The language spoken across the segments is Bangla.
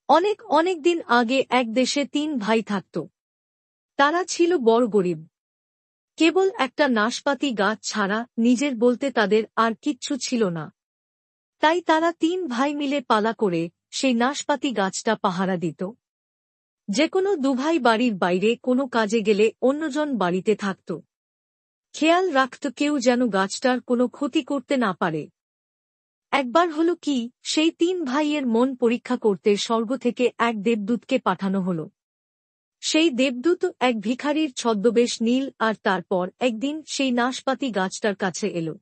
অনেক অনেক দিন আগে এক দেশে ৩ ভাই থাকত। তারা ছিল বড় গরিব। কেবল একটা নাশপাতি গাছ ছাড়া নিজের বলতে তাদের আর কিচ্ছু ছিল না। তাই তারা ৩ ভাই মিলে পালা করে সেই নাশপাতি গাছটা পাহারা দিত। যেকোনো দুভাই বাড়ির বাইরে কোনো কাজে গেলে অন্যজন বাড়িতে থাকত, খেয়াল রাখত কেউ যেন গাছটার কোনো ক্ষতি করতে না পারে। একবার হলো কি, সেই ৩ ভাইয়ের মন পরীক্ষা করতে স্বর্গ থেকে এক দেবদূতকে পাঠানো হল। সেই দেবদূত এক ভিখারির ছদ্মবেশ নীল আর তারপর একদিন সেই নাশপাতি গাছটার কাছে এল।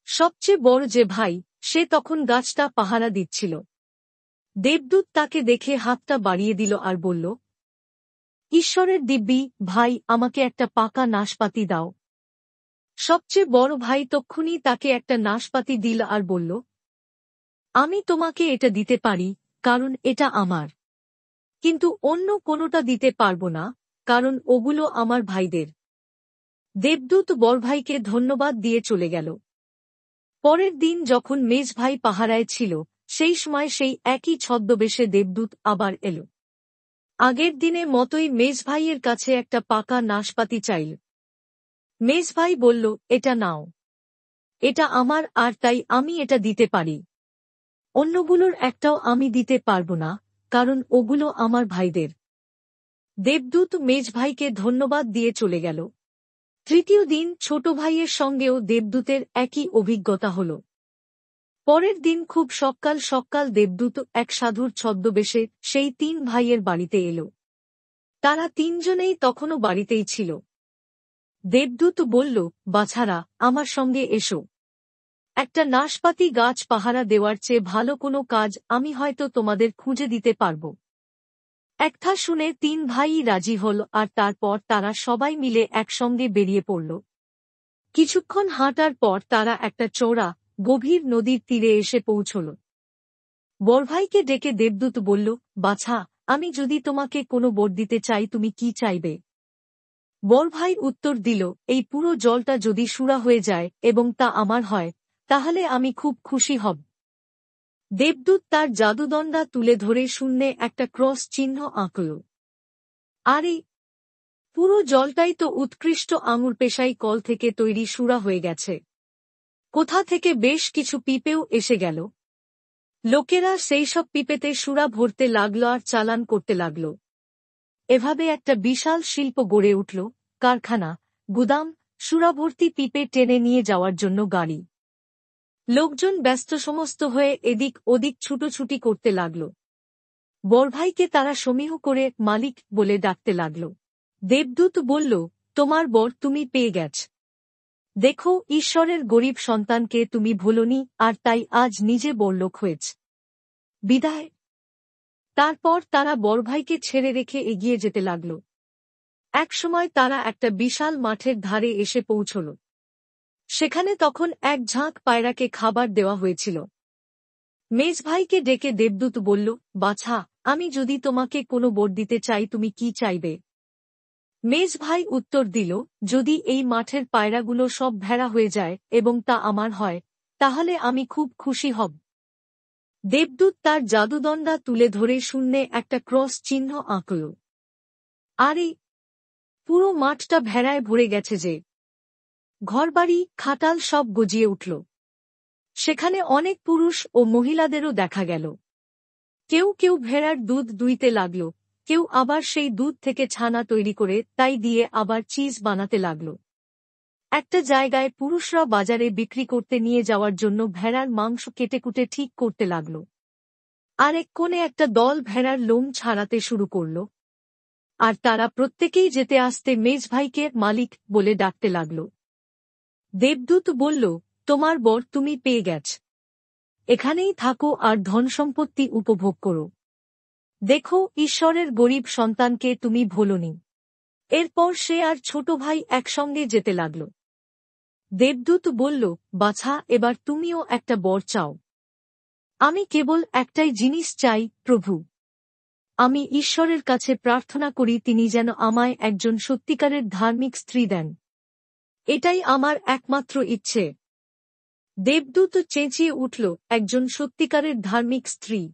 সবচেয়ে বড় যে ভাই, সে তখন গাছটা পাহারা দিচ্ছিল। দেবদূত তাকে দেখে হাতটা বাড়িয়ে দিল আর বলল, ঈশ্বরের দিব্যি ভাই, আমাকে একটা পাকা নাশপাতি দাও। সবচেয়ে বড় ভাই তক্ষুনি তাকে একটা নাশপাতি দিল আর বলল, আমি তোমাকে এটা দিতে পারি, কারণ এটা আমার। কিন্তু অন্য কোনোটা দিতে পারবো না, কারণ ওগুলো আমার ভাইদের। দেবদূত বড়ভাইকে ধন্যবাদ দিয়ে চলে গেল। পরের দিন যখন মেজ ভাই পাহারায় ছিল, সেই সময় সেই একই ছদ্মবেশে দেবদূত আবার এল। আগের দিনে মতোই মেজ ভাইয়ের কাছে একটা পাকা নাশপাতি চাইল। মেজ ভাই বলল, এটা নাও। এটা আমার, আর তাই আমি এটা দিতে পারি। অন্যগুলোর একটাও আমি দিতে পারব না, কারণ ওগুলো আমার ভাইদের। দেবদূত মেজ ভাইকে ধন্যবাদ দিয়ে চলে গেল। তৃতীয় দিন ছোট ভাইয়ের সঙ্গেও দেবদূতের একই অভিজ্ঞতা হল। পরের দিন খুব সকাল সকাল দেবদূত এক সাধুর ছদ্মবেশে সেই ৩ ভাইয়ের বাড়িতে এল। তারা ৩ জনেই তখনও বাড়িতেই ছিল। দেবদূত বলল, বাছারা, আমার সঙ্গে এসো। একটা নাশপাতি গাছ পাহারা দেওয়ার চেয়ে ভালো কোনো কাজ আমি হয়তো তোমাদের খুঁজে দিতে পারব। একথা শুনে ৩ ভাইই রাজি হল, আর তারপর তারা সবাই মিলে একসঙ্গে বেরিয়ে পড়ল। কিছুক্ষণ হাঁটার পর তারা একটা চওড়া, গভীর নদীর তীরে এসে পৌঁছল। বড়ভাইকে ডেকে দেবদূত বলল, বাছা, আমি যদি তোমাকে কোনো বর দিতে চাই, তুমি কি চাইবে? বড়ভাই উত্তর দিল, এই পুরো জলটা যদি সুরা হয়ে যায় এবং তা আমার হয়, তাহলে আমি খুব খুশি হব। দেবদূত তার জাদুদণ্ডা তুলে ধরে শূন্যে একটা ক্রস চিহ্ন আঁকল। আরে, পুরো জলটাই তো উৎকৃষ্ট আঙুর পেশাই কল থেকে তৈরি সুরা হয়ে গেছে। কোথা থেকে বেশ কিছু পিপেও এসে গেল। লোকেরা সেই সব পিপেতে সুরা ভরতে লাগল আর চালান করতে লাগল। এভাবে একটা বিশাল শিল্প গড়ে উঠল, কারখানা, গুদাম, সুরাভর্তি পিপে টেনে নিয়ে যাওয়ার জন্য গাড়ি। লোকজন ব্যস্ত সমস্ত হয়ে এদিক ওদিক ছুটোছুটি করতে লাগল। বড়ভাইকে তারা সমীহ করে মালিক বলে ডাকতে লাগল। দেবদূত বলল, তোমার বর তুমি পেয়ে গেছ। দেখো, ঈশ্বরের গরিব সন্তানকে তুমি ভোলনি, আর তাই আজ নিজে বড়লোক হয়েছ। বিদায়। তারপর তারা বড়ভাইকে ছেড়ে রেখে এগিয়ে যেতে লাগল। একসময় তারা একটা বিশাল মাঠের ধারে এসে পৌঁছল। সেখানে তখন এক ঝাঁক পায়রাকে খাবার দেওয়া হয়েছিল। মেজ ভাইকে ডেকে দেবদূত বলল, বাছা, আমি যদি তোমাকে কোনো বর দিতে চাই, তুমি কি চাইবে? মেজ ভাই উত্তর দিল, যদি এই মাঠের পায়রাগুলো সব ভেড়া হয়ে যায় এবং তা আমার হয়, তাহলে আমি খুব খুশি হব। দেবদূত তার জাদুদণ্ডা তুলে ধরে শূন্যে একটা ক্রস চিহ্ন আঁকল। আরে, পুরো মাঠটা ভেড়ায় ভরে গেছে যে! ঘরবাড়ি, খাটাল সব গজিয়ে উঠল। সেখানে অনেক পুরুষ ও মহিলাদেরও দেখা গেল। কেউ কেউ ভেড়ার দুধ দুইতে লাগল, কেউ আবার সেই দুধ থেকে ছানা তৈরি করে তাই দিয়ে আবার চিজ বানাতে লাগল। একটা জায়গায় পুরুষরা বাজারে বিক্রি করতে নিয়ে যাওয়ার জন্য ভেড়ার মাংস কেটেকুটে ঠিক করতে লাগল। আর এক কোণে একটা দল ভেড়ার লোম ছাড়াতে শুরু করল। আর তারা প্রত্যেকেই যেতে আসতে মেজ ভাইকে মালিক বলে ডাকতে লাগল। দেবদূত বলল, তোমার বর তুমি পেয়ে গেছ। এখানেই থাকো আর ধনসম্পত্তি উপভোগ করো। দেখো, ঈশ্বরের গরিব সন্তানকে তুমি ভোলনি। এরপর সে আর ছোট ভাই একসঙ্গে যেতে লাগল। দেবদূত বলল, বাছা, এবার তুমিও একটা বর চাও। আমি কেবল একটাই জিনিস চাই, প্রভু। আমি ঈশ্বরের কাছে প্রার্থনা করি তিনি যেন আমায় একজন সত্যিকারের ধার্মিক স্ত্রী দেন। এটাই আমার একমাত্র ইচ্ছে। দেবদূত চেঁচিয়ে উঠল, একজন সত্যিকারের ধার্মিক স্ত্রী?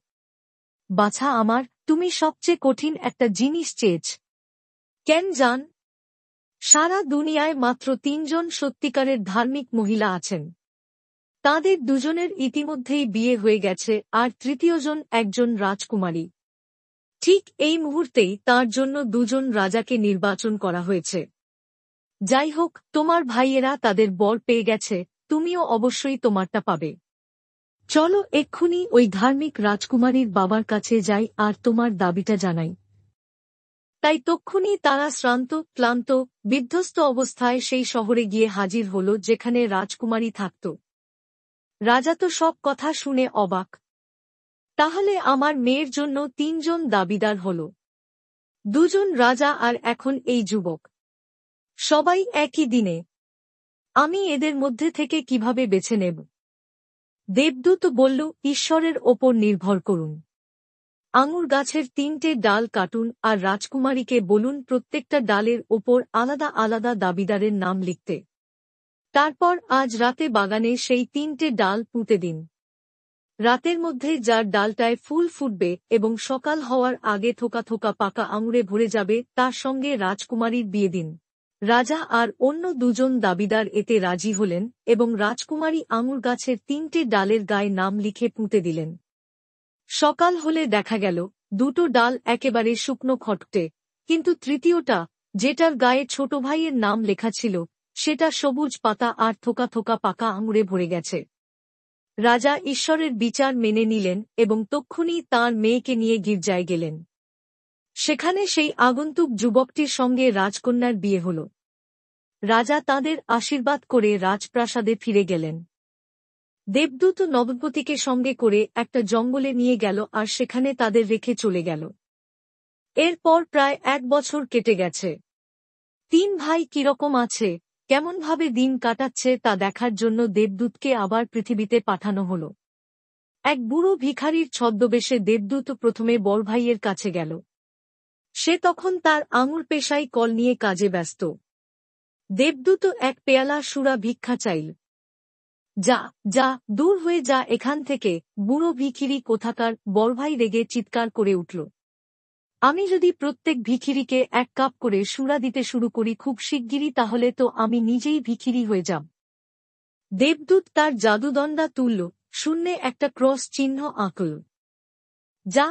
বাছা আমার, তুমি সবচেয়ে কঠিন একটা জিনিস চেয়েছ। কেন জান? সারা দুনিয়ায় মাত্র 3 জন সত্যিকারের ধার্মিক মহিলা আছেন। তাদের দুজনের ইতিমধ্যেই বিয়ে হয়ে গেছে, আর তৃতীয়জন একজন রাজকুমারী। ঠিক এই মুহূর্তেই তার জন্য 2 জন রাজাকে নির্বাচন করা হয়েছে। যাই হোক, তোমার ভাইয়েরা তাদের বর পেয়ে গেছে, তুমিও অবশ্যই তোমারটা পাবে। চলো এক্ষুনি ওই ধার্মিক রাজকুমারীর বাবার কাছে যাই আর তোমার দাবিটা জানাই। তাই তক্ষুনি তারা শ্রান্ত, ক্লান্ত, বিধ্বস্ত অবস্থায় সেই শহরে গিয়ে হাজির হল যেখানে রাজকুমারী থাকত। রাজা তো সব কথা শুনে অবাক। তাহলে আমার মেয়ের জন্য 3 জন দাবিদার হল, 2 জন রাজা আর এখন এই যুবক, সবাই একই দিনে। আমি এদের মধ্যে থেকে কিভাবে বেছে নেব? দেবদূত বলল, ঈশ্বরের ওপর নির্ভর করুন। আঙুর গাছের 3টে ডাল কাটুন আর রাজকুমারীকে বলুন প্রত্যেকটা ডালের ওপর আলাদা আলাদা দাবিদারের নাম লিখতে। তারপর আজ রাতে বাগানে সেই 3টে ডাল পুঁতে দিন। রাতের মধ্যে যার ডালটায় ফুল ফুটবে এবং সকাল হওয়ার আগে থোকা থোকা পাকা আঙুরে ভরে যাবে, তার সঙ্গে রাজকুমারীর বিয়ে দিন। রাজা আর অন্য 2 জন দাবিদার এতে রাজি হলেন এবং রাজকুমারী আঙুর গাছের 3টে ডালের গায়ে নাম লিখে পুঁতে দিলেন। সকাল হলে দেখা গেল 2টো ডাল একেবারে শুকনো খটখটে, কিন্তু তৃতীয়টা, যেটার গায়ে ছোট ভাইয়ের নাম লেখা ছিল, সেটা সবুজ পাতা আর থোকা থোকা পাকা আঙুরে ভরে গেছে। রাজা ঈশ্বরের বিচার মেনে নিলেন এবং তক্ষুনি তাঁর মেয়েকে নিয়ে গির্জায় গেলেন। সেখানে সেই আগন্তুক যুবকটির সঙ্গে রাজকন্যার বিয়ে হল। রাজা তাঁদের আশীর্বাদ করে রাজপ্রাসাদে ফিরে গেলেন। দেবদূত নবদম্পতিকে সঙ্গে করে একটা জঙ্গলে নিয়ে গেল আর সেখানে তাদের রেখে চলে গেল। এরপর প্রায় 1 বছর কেটে গেছে। 3 ভাই কিরকম আছে, কেমনভাবে দিন কাটাচ্ছে তা দেখার জন্য দেবদূতকে আবার পৃথিবীতে পাঠানো হল। এক বুড়ো ভিখারির ছদ্মবেশে দেবদূত প্রথমে বড় ভাইয়ের কাছে গেল। সে তখন তার আঙুর পেশাই কল নিয়ে কাজে ব্যস্ত। দেবদূত এক পেয়ালা সুরা ভিক্ষা চাইল। যা যা, দূর হয়ে যা এখান থেকে, বুড়ো ভিখিরি কোথাকার, বড় ভাই রেগে চিৎকার করে উঠল। আমি যদি প্রত্যেক ভিখিরিকে 1 কাপ করে সুরা দিতে শুরু করি খুব শিগগিরই, তাহলে তো আমি নিজেই ভিখিরি হয়ে যাব। দেবদূত তার জাদুদণ্ডা তুলল, শূন্যে একটা ক্রস চিহ্ন আঁকল। যা,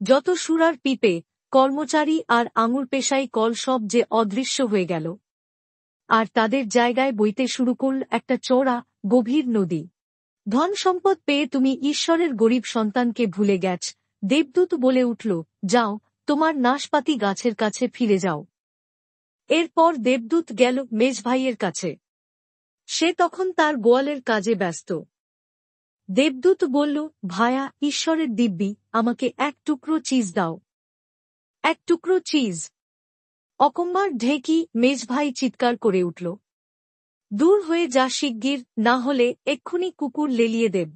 যত সুরার পিপে, কর্মচারী আর আঙুর পেশাই কল সব যে অদৃশ্য হয়ে গেল, আর তাদের জায়গায় বইতে শুরু করল একটা চওড়া, গভীর নদী। ধন সম্পদ পেয়ে তুমি ঈশ্বরের গরিব সন্তানকে ভুলে গেছ, দেবদূত বলে উঠল। যাও, তোমার নাশপাতি গাছের কাছে ফিরে যাও। এরপর দেবদূত গেল মেজ ভাইয়ের কাছে। সে তখন তার গোয়ালের কাজে ব্যস্ত। দেবদূত বলল, ভায়া, ঈশ্বরের দিব্যি, আমাকে 1 টুকরো চিজ দাও। 1 টুকরো চিজ? অকম্মার ঢেকি, মেজ ভাই চিৎকার করে উঠল। দূর হয়ে যা শিগগির, না হলে এক্ষুনি কুকুর লেলিয়ে দেব।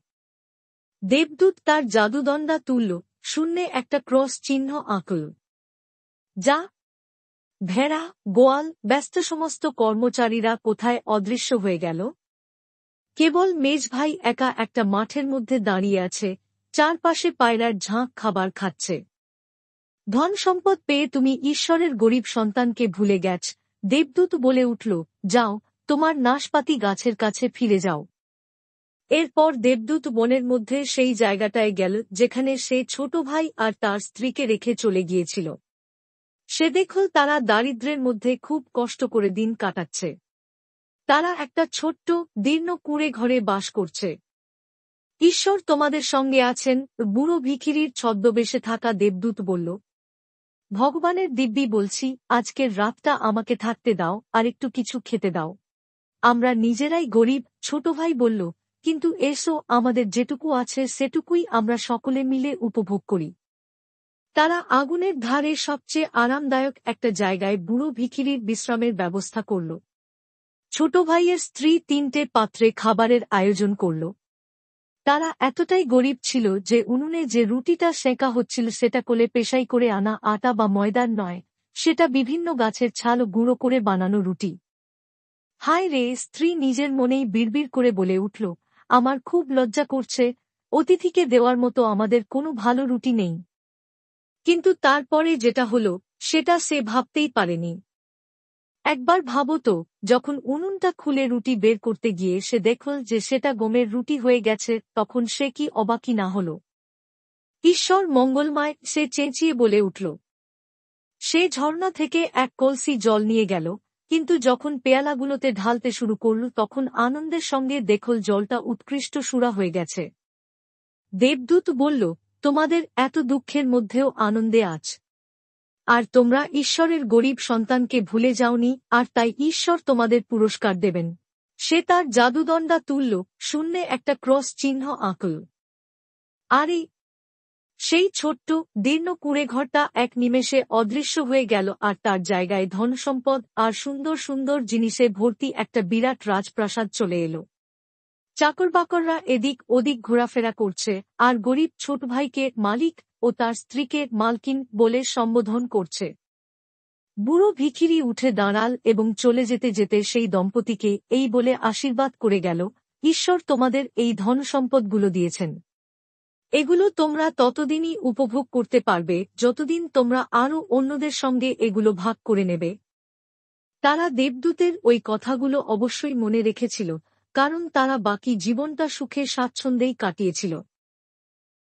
দেবদূত তার জাদুদণ্ডা তুলল, শূন্যে একটা ক্রস চিহ্ন আঁকল। যা, ভেড়া, গোয়াল, ব্যস্ত সমস্ত কর্মচারীরা কোথায় অদৃশ্য হয়ে গেল। কেবল মেজ ভাই একা একটা মাঠের মধ্যে দাঁড়িয়ে আছে, চারপাশে পায়রার ঝাঁক খাবার খাচ্ছে। ধন সম্পদ পেয়ে তুমি ঈশ্বরের গরিব সন্তানকে ভুলে গেছ, দেবদূত বলে উঠল। যাও, তোমার নাশপাতি গাছের কাছে ফিরে যাও। এরপর দেবদূত বনের মধ্যে সেই জায়গাটায় গেল যেখানে সে ছোট ভাই আর তার স্ত্রীকে রেখে চলে গিয়েছিল। সে দেখল তারা দারিদ্র্যের মধ্যে খুব কষ্ট করে দিন কাটাচ্ছে। তারা একটা ছোট্ট, দীর্ণ কুঁড়ে ঘরে বাস করছে। ঈশ্বর তোমাদের সঙ্গে আছেন, বুড়ো ভিখিরির ছদ্মবেশে থাকা দেবদূত বলল। ভগবানের দিব্যি বলছি, আজকের রাতটা আমাকে থাকতে দাও আর একটু কিছু খেতে দাও। আমরা নিজেরাই গরিব, ছোট ভাই বলল, কিন্তু এসো, আমাদের যেটুকু আছে সেটুকুই আমরা সকলে মিলে উপভোগ করি। তারা আগুনের ধারে সবচেয়ে আরামদায়ক একটা জায়গায় বুড়ো ভিখিরির বিশ্রামের ব্যবস্থা করল। ছোট ভাইয়ের স্ত্রী 3টে পাত্রে খাবারের আয়োজন করল। তারা এতটাই গরিব ছিল যে উনুনে যে রুটিটা সেঁকা হচ্ছিল সেটা কোলে পেশাই করে আনা আটা বা ময়দার নয়, সেটা বিভিন্ন গাছের ছাল গুঁড়ো করে বানানো রুটি। হায় রে, স্ত্রী নিজের মনেই বিড়বিড় করে বলে উঠল, আমার খুব লজ্জা করছে, অতিথিকে দেওয়ার মতো আমাদের কোনো ভালো রুটি নেই। কিন্তু তারপরে যেটা হলো সেটা সে ভাবতেই পারেনি। একবার ভাবো তো, যখন উনুনটা খুলে রুটি বের করতে গিয়ে সে দেখল যে সেটা গমের রুটি হয়ে গেছে, তখন সে কি অবাকই না হল। ঈশ্বর মঙ্গলময়, সে চেঁচিয়ে বলে উঠল। সে ঝর্ণা থেকে এক কলসি জল নিয়ে গেল, কিন্তু যখন পেয়ালাগুলোতে ঢালতে শুরু করল তখন আনন্দের সঙ্গে দেখল জলটা উৎকৃষ্ট সুরা হয়ে গেছে। দেবদূত বলল, তোমাদের এত দুঃখের মধ্যেও আনন্দে আছ। আর তোমরা ঈশ্বরের গরিব সন্তানকে ভুলে যাওনি, আর তাই ঈশ্বর তোমাদের পুরস্কার দেবেন। সে তার জাদুদণ্ডা তুলল, শূন্যে একটা ক্রস চিহ্ন আঁকল। আর সেই ছোট্ট দীর্ণ কুঁড়েঘরটা এক নিমেষে অদৃশ্য হয়ে গেল, আর তার জায়গায় ধনসম্পদ আর সুন্দর সুন্দর জিনিসে ভর্তি একটা বিরাট রাজপ্রাসাদ চলে এলো। চাকরবাকররা এদিক ওদিক ঘোরাফেরা করছে, আর গরিব ছোট ভাইকে মালিক ও তার স্ত্রীকে মালকিন বলে সম্বোধন করছে। বুড়ো ভিখিরি উঠে দাঁড়াল এবং চলে যেতে যেতে সেই দম্পতিকে এই বলে আশীর্বাদ করে গেল, ঈশ্বর তোমাদের এই ধনসম্পদগুলো দিয়েছেন। এগুলো তোমরা ততদিনই উপভোগ করতে পারবে যতদিন তোমরা আরও অন্যদের সঙ্গে এগুলো ভাগ করে নেবে। তারা দেবদূতের ওই কথাগুলো অবশ্যই মনে রেখেছিল, কারণ তারা বাকি জীবনটা সুখে স্বাচ্ছন্দ্যেই কাটিয়েছিল।